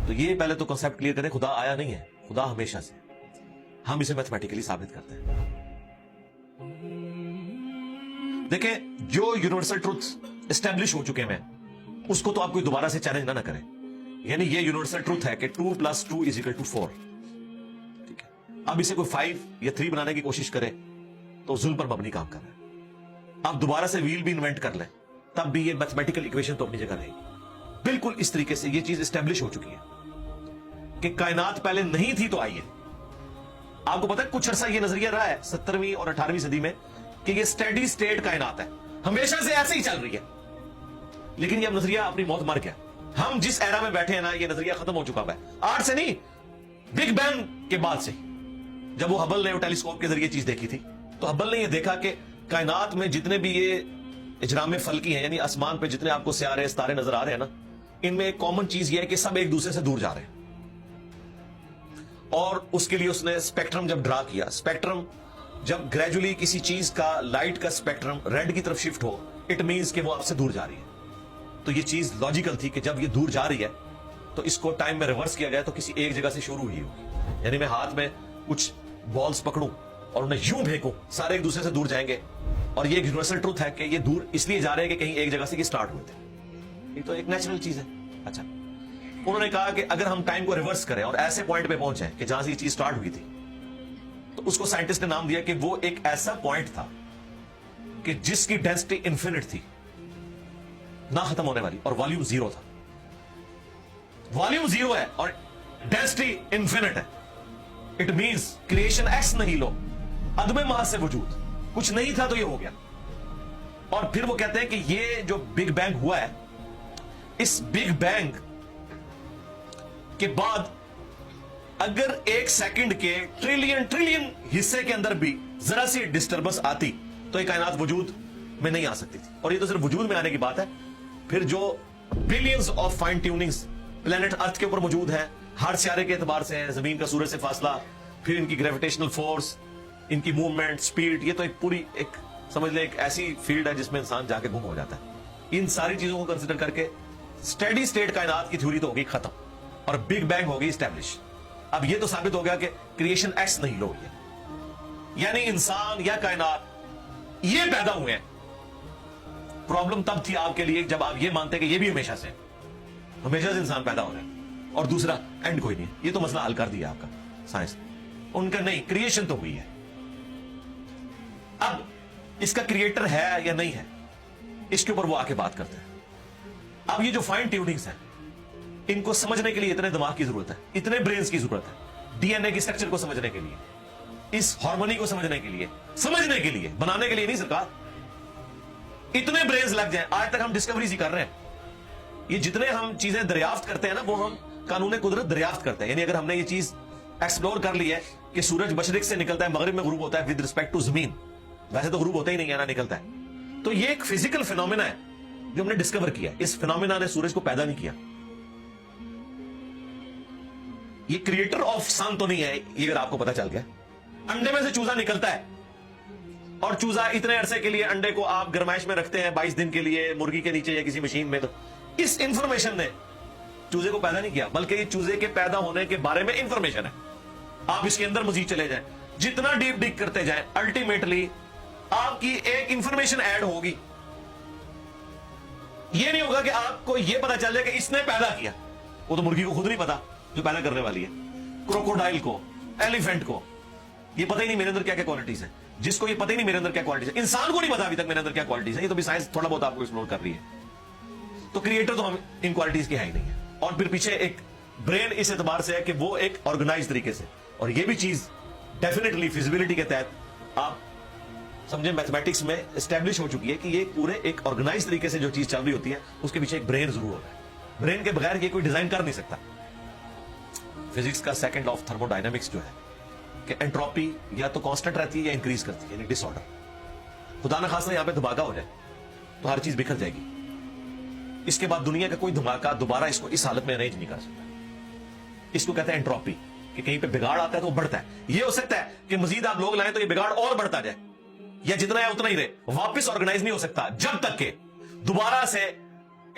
تو یہ پہلے تو کنسپٹ کلیئر کریں, خدا آیا نہیں ہے, خدا ہمیشہ سے. ہم اسے میتھمیٹیکلی ثابت کرتے ہیں. دیکھیں جو یونیورسل ٹروتھ اسٹیبلش ہو چکے ہیں اس کو تو آپ کوئی دوبارہ سے چیلنج نہ کریں. یعنی یہ یونیورسل ٹروتھ ہے کہ 2 + 2 = 4. ٹھیک ہے, اب اسے کوئی 5 یا 3 بنانے کی کوشش کرے تو ظلم پر مبنی کام کر رہا ہے. آپ دوبارہ سے ویل بھی انوینٹ کر لیں تب بھی یہ میتھمیٹیکل ایکویشن تو اپنی جگہ رہے گی. بالکل اس طریقے سے یہ چیز اسٹیبلش ہو چکی ہے کہ کائنات پہلے نہیں تھی تو آئی ہے. آپ کو پتا ہے کچھ عرصہ یہ نظریہ رہا ہے 17ویں اور 18ویں صدی میں کہ یہ اسٹیڈی سٹیٹ کائنات ہے, ہمیشہ سے ایسے ہی چل رہی ہے. لیکن یہ اب نظریہ اپنی موت مر گیا. ہم جس ایرا میں بیٹھے ہیں نا یہ نظریہ ختم ہو چکا ہے. آج سے نہیں, بگ بینگ کے بعد سے, جب وہ ہبل نے وہ ٹیلیسکوپ کے ذریعے چیز دیکھی تھی تو ہبل نے یہ دیکھا کہ کائنات میں جتنے بھی یہ اجرام فلکی ہیں, یعنی آسمان پہ جتنے آپ کو سیارے ستارے نظر آ رہے ہیں نا, ان میں ایک کامن چیز یہ ہے کہ سب ایک دوسرے سے دور جا رہے ہیں. اور اس کے لیے اس نے اسپیکٹرم جب ڈرا کیا, اسپیکٹرم جب گریجولی کسی چیز کا لائٹ کا اسپیکٹرم ریڈ کی طرف شفٹ ہو, اٹ مینس کہ وہ آپ سے دور جا رہی ہے. تو یہ چیز لاجیکل تھی کہ جب یہ دور جا رہی ہے تو اس کو ٹائم میں ریورس کیا جائے تو کسی ایک جگہ سے شروع ہوئی ہوگی. یعنی میں ہاتھ میں کچھ بالز پکڑوں اور انہیں یوں پھینکوں, سارے ایک دوسرے سے دور جائیں گے. اور یہ ایک یونیورسل ٹروتھ ہے کہ یہ دور اس لیے جا رہے ہیں کہ کہیں ایک جگہ سے یہ سٹارٹ ہوئے تھے. یہ تو ایک نیچرل چیز ہے. اچھا, انہوں نے کہا کہ اگر ہم ٹائم کو ریورس کریں اور ایسے پوائنٹ پہ پہنچیں کہ جہاں سے یہ چیز سٹارٹ ہوئی تھی, تو اس کو سائنٹسٹ نے نام دیا کہ وہ ایک ایسا پوائنٹ تھا کہ جس کی ڈینسٹی انفینٹ تھی, نہ ختم ہونے والی, اور والیوم 0 تھا. والیوم 0 ہے اور ڈینسٹی انفینٹ ہے. اٹ مینس کریشن ایکس نہیں لو, عدم محض سے وجود, کچھ نہیں تھا تو یہ ہو گیا. اور پھر وہ کہتے ہیں کہ یہ جو بگ بینگ ہوا ہے, اس بگ بینگ کے بعد اگر 1 سیکنڈ کے ٹریلین حصے کے اندر بھی ذرا سی ڈسٹربنس آتی تو یہ کائنات وجود میں نہیں آ سکتی تھی. اور یہ تو صرف وجود میں آنے کی بات ہے. پھر جو billions of fine tunings planet Earth کے اوپر موجود ہیں, ہر سیارے کے اعتبار سے ہیں, زمین کا سورج سے فاصلہ, پھر ان کی گریویٹیشنل فورس, ان کی موومنٹ, سپیڈ, یہ تو ایک پوری ایک سمجھ لیں ایک ایسی فیلڈ ہے جس میں انسان جا کے گم ہو جاتا ہے. ان ساری چیزوں کو کنسیڈر کر کے اسٹیڈی اسٹیٹ کائنات کی تھیوری تو ہوگی ختم اور بگ بینگ ہوگی اسٹیبلش. اب یہ تو ثابت ہو گیا کہ کریشن ایکس نہیں لو, یعنی انسان یا کائنات یہ پیدا ہوئے ہیں. پرابلم تب تھی آپ کے لیے جب آپ یہ مانتے کہ یہ بھی ہمیشہ سے انسان پیدا ہو رہے ہیں اور دوسرا اینڈ کوئی نہیں. یہ تو مسئلہ حل کر دیا آپ کا سائنس. ان کا نہیں, کریشن تو ہوئی ہے. اب اس کا کریٹر ہے یا نہیں ہے, اس کے اوپر وہ آ کے بات کرتے ہیں. اب یہ جو فائن ٹیوننگز ہیں ان کو سمجھنے کے لیے اتنے دماغ کی ضرورت ہے, اتنے برینز کی ضرورت ہے. ڈی این اے کی اسٹرکچر کو سمجھنے کے لیے, اس ہارمونی کو سمجھنے کے لیے, بنانے کے لیے نہیں سرکار. اتنے برینز لگ جائیں. آج تک ہم ڈسکوریز ہی کر رہے ہیں. یہ جتنے ہم چیزیں دریافت کرتے ہیں نا وہ ہم قانون قدرت دریافت کرتے ہیں. یعنی اگر ہم نے یہ چیز ایکسپلور کر لی ہے کہ سورج مشرق سے نکلتا ہے مغرب میں غروب ہوتا ہے ود رسپیکٹ ٹو زمین, ویسے تو غروب ہوتا ہی نہیں ہے نا, نکلتا ہے. تو یہ ایک فزیکل فینومینا ہے جو ہم نے ڈسکور کیا. اس فینومینا نے سورج کو پیدا نہیں کیا. یہ کریٹر آف سن تو نہیں ہے, یہ اگر آپ کو پتا چل گیا. انڈے میں سے چوزا نکلتا ہے اور چوزا اتنے عرصے کے لیے انڈے کو آپ گرمائش میں رکھتے ہیں 22 دن کے لیے مرغی کے نیچے یا کسی مشین میں. تو اس انفارمیشن نے چوزے کو پیدا نہیں کیا, بلکہ یہ چوزے کے پیدا ہونے کے بارے میں انفارمیشن ہے. آپ اس کے اندر مزید چلے جائیں, جتنا ڈیپ ڈگ کرتے جائیں, الٹیمیٹلی آپ کی ایک انفارمیشن ایڈ ہوگی. یہ نہیں ہوگا کہ آپ کو یہ پتا چل جائے کہ اس نے پیدا کیا. وہ تو مرغی کو خود نہیں پتا جو پیدا کرنے والی ہے, کروکوڈائل کو, ایلیفینٹ کو یہ پتہ ہی نہیں میرے اندر کیا کیا کوالٹیز ہیں. جس کو یہ پتہ ہی نہیں میرے اندر کیا کوالٹیز ہیں, انسان کو نہیں پتا ابھی تک میرے اندر کیا کوالٹیز ہیں. یہ تو بھی سائنس تھوڑا بہت آپ کو ایکسپلور کر رہی ہے. تو کریٹر تو ہم ان کوالٹیز کی ہے ہی نہیں ہے. اور پھر پیچھے ایک برین اس اعتبار سے ہے کہ وہ ایک آرگنائز طریقے سے, اور یہ بھی چیز ڈیفینیٹلی فیزیبلٹی کے تحت آپ سمجھیں میتھمیٹکس میں اسٹیبلش ہو چکی ہے کہ یہ پورے ایک آرگنائز طریقے سے جو چیز چل رہی ہوتی ہے اس کے پیچھے ایک برین ضرور ہوتا ہے. برین کے بغیر یہ کوئی ڈیزائن کر نہیں سکتا. فزکس کا second law of thermo dynamics جو ہے کہ انٹروپی یا تو کانسٹنٹ رہتی ہے یا انکریز کرتی ہے, یعنی ڈس آرڈر. خدا نہ خاصا یہاں پہ دھماکہ ہو جائے تو ہر چیز بکھر جائے گی. اس کے بعد دنیا کا کوئی دھماکہ دوبارہ اس کو اس حالت میں ارینج نہیں کر سکتا. اس کو کہتے ہیں انٹروپی, کہ کہیں پہ بگاڑ آتا ہے تو وہ بڑھتا ہے. یہ ہو سکتا ہے کہ مزید آپ لوگ لائیں تو یہ بگاڑ اور بڑھتا جائے, یا جتنا ہے اتنا ہی رہے, واپس آرگنائز نہیں ہو سکتا جب تک کہ دوبارہ سے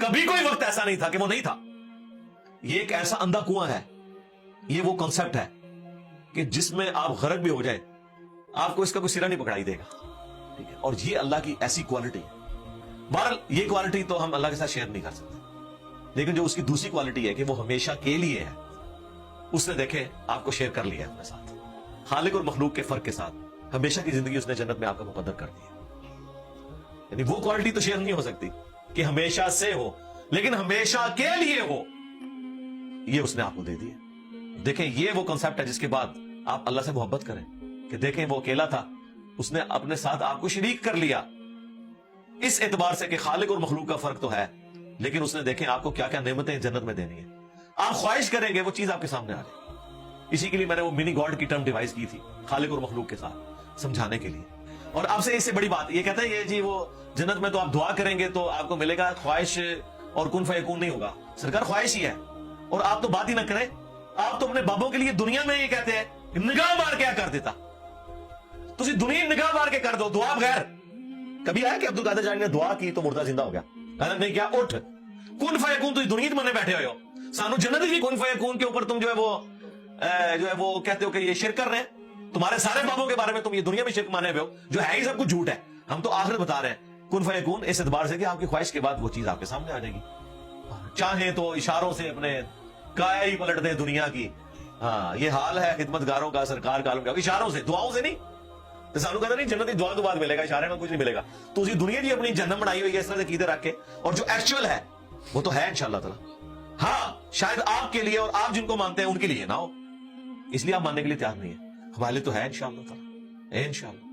کبھی کوئی وقت ایسا نہیں تھا کہ وہ نہیں تھا. یہ ایک ایسا اندھا کنواں ہے, یہ وہ کانسیپٹ ہے کہ جس میں آپ غرق بھی ہو جائے آپ کو اس کا کوئی سرا نہیں پکڑائی دے گا. ٹھیک ہے, اور یہ اللہ کی ایسی کوالٹی ہے. بہرحال یہ کوالٹی تو ہم اللہ کے ساتھ شیئر نہیں کر سکتے, لیکن جو اس کی دوسری کوالٹی ہے کہ وہ ہمیشہ کے لیے ہے, اس نے دیکھے آپ کو شیئر کر لیا اپنے ساتھ, خالق اور مخلوق کے فرق کے ساتھ ہمیشہ کی زندگی اس نے جنت میں آپ کا مقدر کر دی. یعنی وہ کوالٹی تو شیئر نہیں ہو سکتی کہ ہمیشہ سے ہو, لیکن ہمیشہ کے لیے ہو, یہ اس نے آپ کو دے دی. دیکھیں یہ وہ کنسپٹ ہے جس کے بعد آپ اللہ سے محبت کریں کہ دیکھیں وہ اکیلا تھا, اس نے اپنے ساتھ آپ کو شریک کر لیا, اس اعتبار سے کہ خالق اور مخلوق کا فرق تو ہے, لیکن اس نے دیکھیں آپ کو کیا کیا نعمتیں جنت میں دینی ہے. آپ خواہش کریں گے وہ چیز آپ کے سامنے آ جائے. اسی کے لیے میں نے وہ منی گاڈ کی ٹرم ڈیوائز کی تھی خالق اور مخلوق کے ساتھ سمجھانے کے لیے. اور آپ سے اس سے بڑی بات یہ کہتا ہے یہ جی وہ جنت میں تو آپ دعا کریں گے تو آپ کو ملے گا, خواہش اور کن فیکون نہیں ہوگا. سرکار خواہش ہی ہے, اور آپ تو بات ہی نہ کریں, آپ تو اپنے بابوں کے لیے دنیا میں یہ کہتے ہیں نگاہ مار کیا کر دیتا, تسی دنیا نگاہ مار کے کر دو دعا بغیر. کبھی آیا کہ عبد القادر جانی نے دعا کی تو مردہ زندہ ہو گیا؟ نہیں کیا, اٹھ کن فیکون, تو دنیا میں بیٹھے ہوئے ہو, سانو جنت بھی کن فیکون کے اوپر تم جو ہے وہ کہتے ہو کہ یہ شرک کر رہے ہیں. تمہارے سارے بابوں کے بارے میں تم یہ دنیا میں شرک مانے ہوئے ہو جو ہے ہی سب کچھ جھوٹ ہے. ہم تو آخرت بتا رہے ہیں کن فیکون اس اعتبار سے کہ آپ کی خواہش کے بعد وہ چیز آپ کے سامنے آ جائے گی. چاہیں تو اشاروں سے اپنے کایا ہی پلٹ دیں دنیا کی. ہاں یہ حال ہے خدمتگاروں کا, سرکار کا عالم کا, اشاروں سے, دعاؤں سے نہیں. تو سانو کہتا نہیں جنت دعا تو بعد ملے گا, اشارے میں کچھ نہیں ملے گا. تو اسی دنیا کی اپنی جنم بنائی ہوئی ہے اس طرح سے عقیدے رکھ کے, اور جو ایکچوئل ہے وہ تو ہے انشاءاللہ تعالی. ہاں شاید آپ کے لیے اور آپ جن کو مانتے ہیں ان کے لیے نہ ہو, اس لیے آپ ماننے کے لیے تیار نہیں ہے. ہمارے لیے تو ہے انشاءاللہ تعالی, انشاءاللہ.